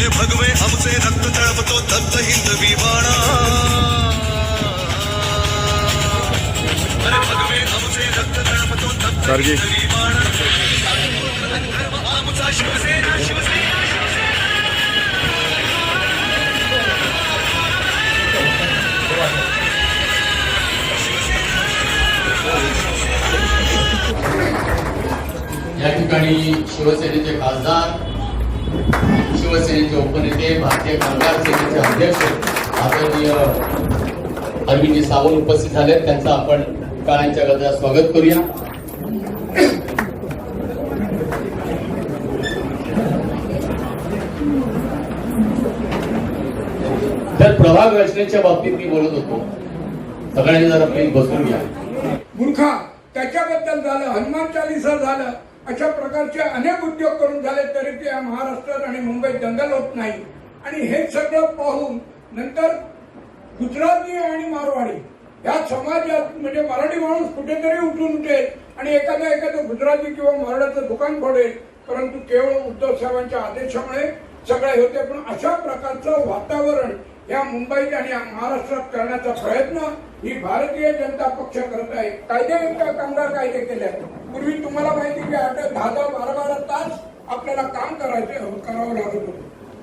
अरे भगवे हमसे रक्त तड़पतो तप्त हिंदवी बाणा, अरे भगवे हमसे रक्त तड़पतो तप्त हिंदवी बाणा, आमचा शिवसेना शिवसेना या ठिकाणी शिवसेनेचे खासदार, शिवसेनेचे उपनेते, भारतीय कामगार सेनेचे अध्यक्ष आदरणीय अरविंदजी सावंत उपस्थित झाले. त्यांचं आपण काळ्यांच्या गजरात स्वागत करूया. तर प्रभाग रचनेच्या बाबतीत मी बोलत होतो. सगळ्यांनी जरा प्लीज बसून घ्या. मूर्खा त्याच्याबद्दल झालं, हनुमान चालीसा झालं, अशा प्रकारचे अनेक उद्योग करून झाले तरी ते महाराष्ट्रात आणि मुंबईत दंगल होत नाही. आणि हे सगळं पाहून नंतर गुजराती आणि मारवाडी या समाजात म्हणजे मराठी माणूस कुठेतरी उठून उठेल आणि एखादं गुजराती किंवा मराठाचं दुकान फोडेल, परंतु केवळ उद्धव साहेबांच्या आदेशामुळे सगळे होते. पण अशा प्रकारचं वातावरण या मुंबईत आणि महाराष्ट्रात करण्याचा प्रयत्न ही भारतीय जनता पक्ष करत आहे. कामगार कायदे केले आहेत. पूर्वी तुम्हाला माहिती की 10-12 तास आपल्याला काम करावं लागत होतं.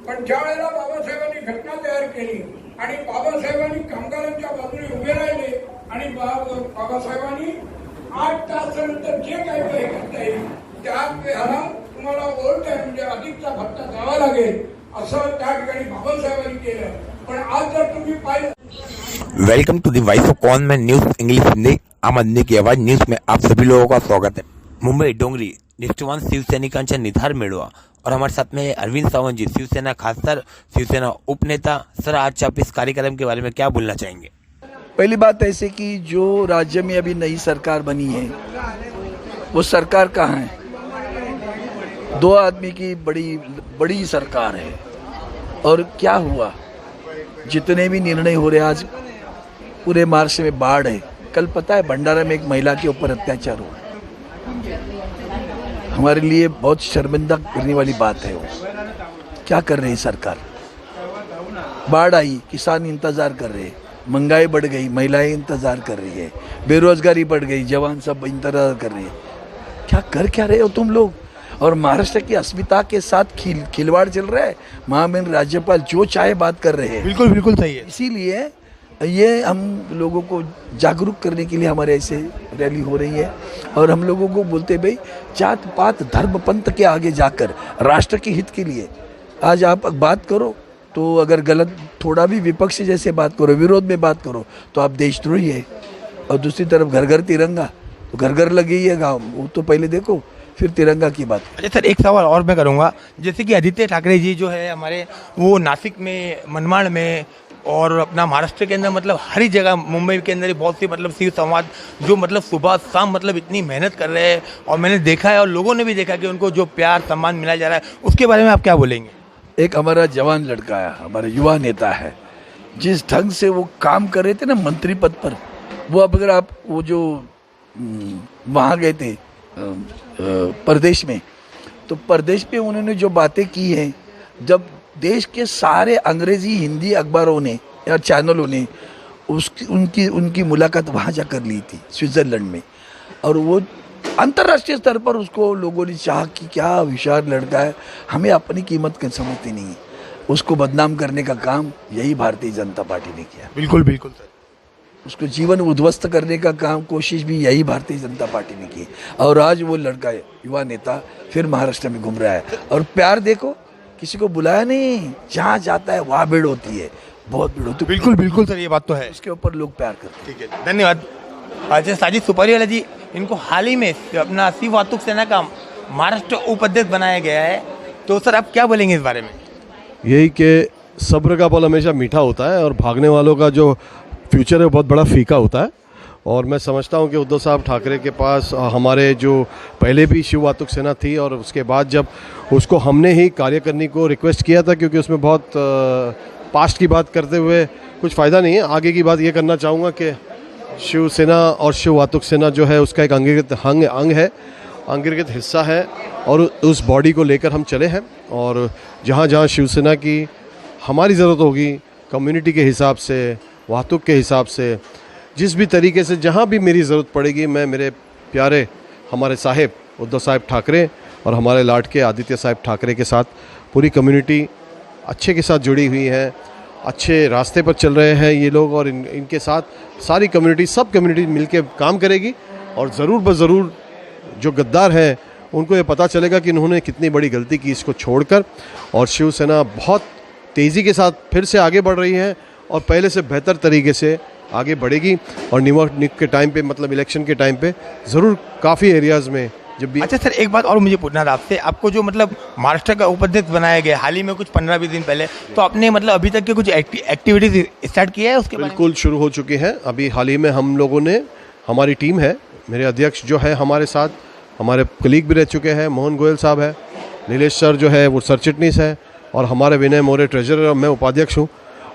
पण ज्या वेळेला बाबासाहेबांनी घटना तयार केली आणि बाबासाहेबांनी कामगारांच्या बाजूने उभे राहिले आणि बाबासाहेबांनी 8 तासानंतर जे काही करता येईल त्या वेळेला तुम्हाला ओव्हर टाइम म्हणजे अधिकचा भत्ता द्यावा लागेल असं त्या ठिकाणी बाबासाहेबांनी केलं. पण आज जर तुम्ही पाहिलं. Welcome to the voice of common man news English Hindi. आम आदमी की आवाज न्यूज में आप सभी लोगों का स्वागत है. मुंबई डोंगरी निष्ठावान शिवसैनिकांच्या निधार मेळावा और हमारे साथ में अरविंद सावंत जी, शिवसेना खासदार, शिवसेना उपनेता. सर, आज आप इस कार्यक्रम के बारे में क्या बोलना चाहेंगे? पहली बात ऐसे कि जो राज्य में अभी नई सरकार बनी है वो सरकार कहाँ है? 2 आदमी की बड़ी सरकार है. और क्या हुआ? जितने भी निर्णय हो रहे, आज पूरे महाराष्ट्र में बाढ़ है. कल पता है भंडारा में एक महिला के ऊपर अत्याचार हुआ. हमारे लिए बहुत शर्मिंदा करने वाली बात है. वो क्या कर रही सरकार? बाढ़ आई, किसान इंतजार कर रहे, महंगाई बढ़ गई, महिलाएं इंतजार कर रही है, बेरोजगारी बढ़ गई, जवान सब इंतजार कर रहे हैं. क्या रहे हो तुम लोग? और महाराष्ट्र की अस्मिता के साथ खिलवाड़ चल रहा है. महामहिम राज्यपाल जो चाहे बात कर रहे हैं. बिल्कुल सही है. इसीलिए ये हम लोगों को जागरूक करने के लिए हमारे ऐसे रैली हो रही है. और हम लोगों को बोलते भाई, जात पात धर्म पंथ के आगे जाकर राष्ट्र के हित के लिए आज आप बात करो. तो अगर गलत थोड़ा भी विपक्ष जैसे बात करो, विरोध में बात करो, तो आप देशद्रोही है. और दूसरी तरफ घर घर तिरंगा, तो घर घर लगी है गाँव, वो तो पहले देखो, फिर तिरंगा की बात. अच्छा सर, एक सवाल और मैं करूंगा. जैसे कि आदित्य ठाकरे जी जो है हमारे, वो नासिक में, मनमाड़ में और अपना महाराष्ट्र के अंदर, मतलब हर जगह, मुंबई के अंदर बहुत सी मतलब शिव संवाद जो मतलब सुबह शाम मतलब इतनी मेहनत कर रहे हैं. और मैंने देखा है और लोगों ने भी देखा कि उनको जो प्यार सम्मान मिला जा रहा है, उसके बारे में आप क्या बोलेंगे? एक हमारा जवान लड़का है, हमारा युवा नेता है, जिस ढंग से वो काम कर रहे थे ना मंत्री पद पर, वो अब अगर आप वो जो वहाँ गए थे प्रदेश में, तो प्रदेश में उन्होंने जो बातें की हैं, जब देश के सारे अंग्रेजी हिंदी अखबारों ने या चैनलों ने उनकी मुलाकात वहाँ जाकर ली थी स्विट्ज़रलैंड में. और वो अंतर्राष्ट्रीय स्तर पर उसको लोगों ने चाहा कि क्या विशाल लड़का है, हमें अपनी कीमत समझती नहीं है. उसको बदनाम करने का काम यही भारतीय जनता पार्टी ने किया. बिल्कुल सर. उसको जीवन उद्ध्वस्त करने का काम, कोशिश भी यही भारतीय जनता पार्टी ने की. और आज वो लड़का, युवा नेता, फिर महाराष्ट्र में घूम रहा है. और प्यार देखो, किसी को बुलाया नहीं, जहाँ जाता है वहाँ भीड़ होती है, बहुत भीड़ होती है. बिल्कुल सर, ये बात तो है. इसके ऊपर लोग प्यार करते हैं. ठीक है, धन्यवाद. अच्छा, साजिद सुपारीवाला जी, इनको हाल ही में अपना शिव वातुक सेना का महाराष्ट्र उपाध्यक्ष बनाया गया है. तो सर, आप क्या बोलेंगे इस बारे में? यही कि सब्र का फल हमेशा मीठा होता है और भागने वालों का जो फ्यूचर है बहुत बड़ा फीका होता है. और मैं समझता हूं कि उद्धव साहब ठाकरे के पास हमारे जो पहले भी शिव वातुक सेना थी, और उसके बाद जब उसको हमने ही कार्य करने को रिक्वेस्ट किया था, क्योंकि उसमें बहुत पास्ट की बात करते हुए कुछ फ़ायदा नहीं है. आगे की बात ये करना चाहूँगा कि शिवसेना और शिव वातुक सेना जो है उसका एक अंगीकृत अंग है. अंतर्गत हिस्सा है और उस बॉडी को लेकर हम चले हैं। और जहाँ जहाँ शिवसेना की हमारी ज़रूरत होगी, कम्युनिटी के हिसाब से, वाहतुक के हिसाब से, जिस भी तरीके से जहाँ भी मेरी ज़रूरत पड़ेगी, मैं मेरे प्यारे हमारे साहेब उद्धव साहब ठाकरे और हमारे लाड के आदित्य साहब ठाकरे के साथ पूरी कम्युनिटी अच्छे के साथ जुड़ी हुई है, अच्छे रास्ते पर चल रहे हैं ये लोग। और इनके साथ सारी कम्युनिटी, सब कम्युनिटी मिलकर काम करेगी। और ज़रूर ब ज़रूर जो गद्दार हैं उनको ये पता चलेगा कि इन्होंने कितनी बड़ी गलती की इसको छोड़कर। और शिवसेना बहुत तेज़ी के साथ फिर से आगे बढ़ रही है और पहले से बेहतर तरीके से आगे बढ़ेगी। और निवडणूक के टाइम पे, मतलब इलेक्शन के टाइम पे ज़रूर काफ़ी एरियाज़ में जब भी। अच्छा सर, एक बात और मुझे पूछना था आपसे, आपको जो मतलब महाराष्ट्र का उपाध्यक्ष बनाया गया हाल ही में कुछ 15-20 दिन पहले, तो आपने मतलब अभी तक के कुछ एक्टिविटीज स्टार्ट किया है उसके बारे में? बिल्कुल शुरू हो चुकी हैं। अभी हाल ही में हम लोगों ने, हमारी टीम है, मेरे अध्यक्ष जो है हमारे साथ, हमारे कलीग भी रह चुके हैं, मोहन गोयल साहब है, नीलेश सर जो है वो सर चिटनीस है, और हमारे विनय मोरे ट्रेजरर और मैं उपाध्यक्ष हूँ।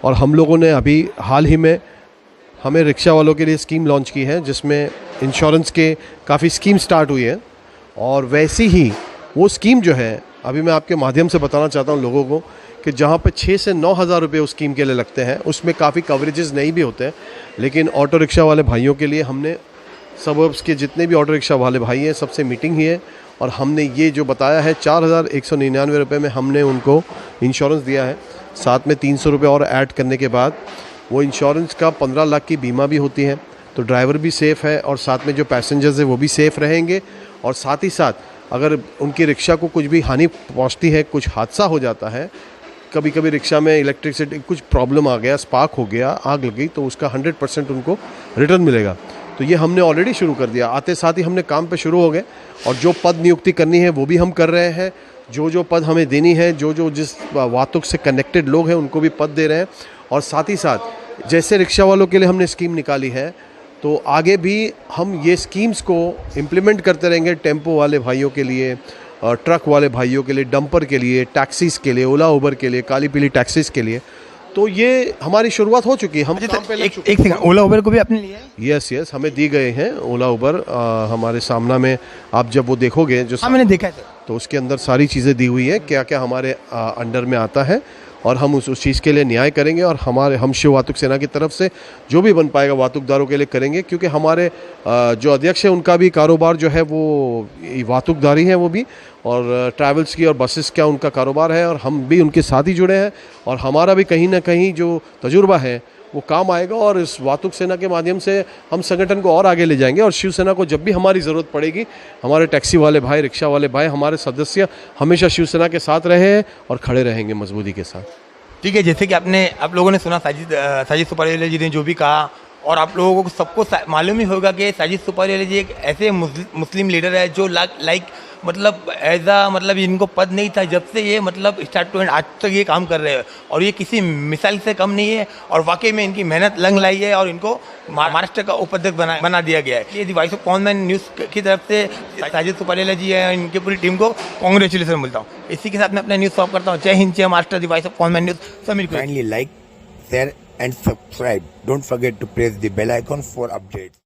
और हम लोगों ने अभी हाल ही में हमें रिक्शा वालों के लिए स्कीम लॉन्च की है, जिसमें इंश्योरेंस के काफ़ी स्कीम स्टार्ट हुई है। और वैसी ही वो स्कीम जो है, अभी मैं आपके माध्यम से बताना चाहता हूँ लोगों को कि जहाँ पे 6 से 9 हज़ार रुपये उस स्कीम के लिए लगते हैं, उसमें काफ़ी कवरेजेस नहीं भी होते हैं। लेकिन ऑटो रिक्शा वाले भाइयों के लिए हमने सबर्ब्स के जितने भी ऑटो रिक्शा वाले भाई हैं सबसे मीटिंग हुई है और हमने ये जो बताया है 4,199 रुपये में हमने उनको इंश्योरेंस दिया है। साथ में 300 रुपये और ऐड करने के बाद वो इंश्योरेंस का 15 लाख की बीमा भी होती है, तो ड्राइवर भी सेफ़ है और साथ में जो पैसेंजर्स है वो भी सेफ़ रहेंगे। और साथ ही साथ अगर उनकी रिक्शा को कुछ भी हानि पहुंचती है, कुछ हादसा हो जाता है, कभी कभी रिक्शा में इलेक्ट्रिसिटी कुछ प्रॉब्लम आ गया, स्पार्क हो गया, आग लग गई, तो उसका 100% उनको रिटर्न मिलेगा। तो ये हमने ऑलरेडी शुरू कर दिया, आते साथ ही हमने काम पे शुरू हो गए। और जो पद नियुक्ति करनी है वो भी हम कर रहे हैं, जो पद हमें देनी है, जो जिस वाहतुक से कनेक्टेड लोग हैं उनको भी पद दे रहे हैं। और साथ ही साथ जैसे रिक्शा वालों के लिए हमने स्कीम निकाली है, तो आगे भी हम ये स्कीम्स को इम्प्लीमेंट करते रहेंगे। टेम्पो वाले भाइयों के लिए, ट्रक वाले भाइयों के लिए, डंपर के लिए, टैक्सीज़ के लिए, ओला उबर के लिए, काली पीली टैक्सीज़ के लिए। तो ये हमारी शुरुआत हो चुकी है। हम काम पे एक सेकंड, ओला उबर को भी आपने लिया है? यस, हमें दी गए हैं ओला उबर। हमारे सामना में आप जब वो देखोगे जो, हाँ मैंने देखा है सर, तो उसके अंदर सारी चीज़ें दी हुई है, क्या क्या हमारे अंडर में आता है, और हम उस चीज़ के लिए न्याय करेंगे। और हम शिव वाहतुक सेना की तरफ से जो भी बन पाएगा वाहतुकदारों के लिए करेंगे, क्योंकि हमारे जो अध्यक्ष है उनका भी कारोबार जो है वो वाहतुकदारी है वो भी, और ट्रैवल्स की और बसेस का उनका कारोबार है, और हम भी उनके साथ ही जुड़े हैं। और हमारा भी कहीं ना कहीं जो तजुर्बा है वो काम आएगा, और इस वाहतुक सेना के माध्यम से हम संगठन को और आगे ले जाएंगे। और शिवसेना को जब भी हमारी ज़रूरत पड़ेगी, हमारे टैक्सी वाले भाई, रिक्शा वाले भाई, हमारे सदस्य हमेशा शिवसेना के साथ रहे हैं और खड़े रहेंगे मजबूती के साथ। ठीक है, जैसे कि आप लोगों ने सुना साजिद सुपारीवाला जी ने जो भी कहा, और आप लोगों को सबको मालूम ही होगा कि साजिद सुपारीवाला जी एक ऐसे मुस्लिम लीडर है जो लाइक मतलब एज आ मतलब इनको पद नहीं था जब से ये मतलब स्टार्ट टू एंड आज तक ये काम कर रहे हैं, और ये किसी मिसाल से कम नहीं है। और वाकई में इनकी मेहनत लंग लाई है और इनको महाराष्ट्र का उपाध्यक्ष बना दिया गया है। ये वॉइस ऑफ कॉमन न्यूज़ की तरफ से साजिद सुपारीवाला जी है, इनकी पूरी टीम को कांग्रेचुलेसन बोलता हूँ। इसी के साथ मैं अपना न्यूज़ स्टॉप करता हूँ। जय हिंद, जय Maharashtra. Voice of common news, Sameer. Kindly like, share and subscribe. Don't forget to press the bell icon for updates.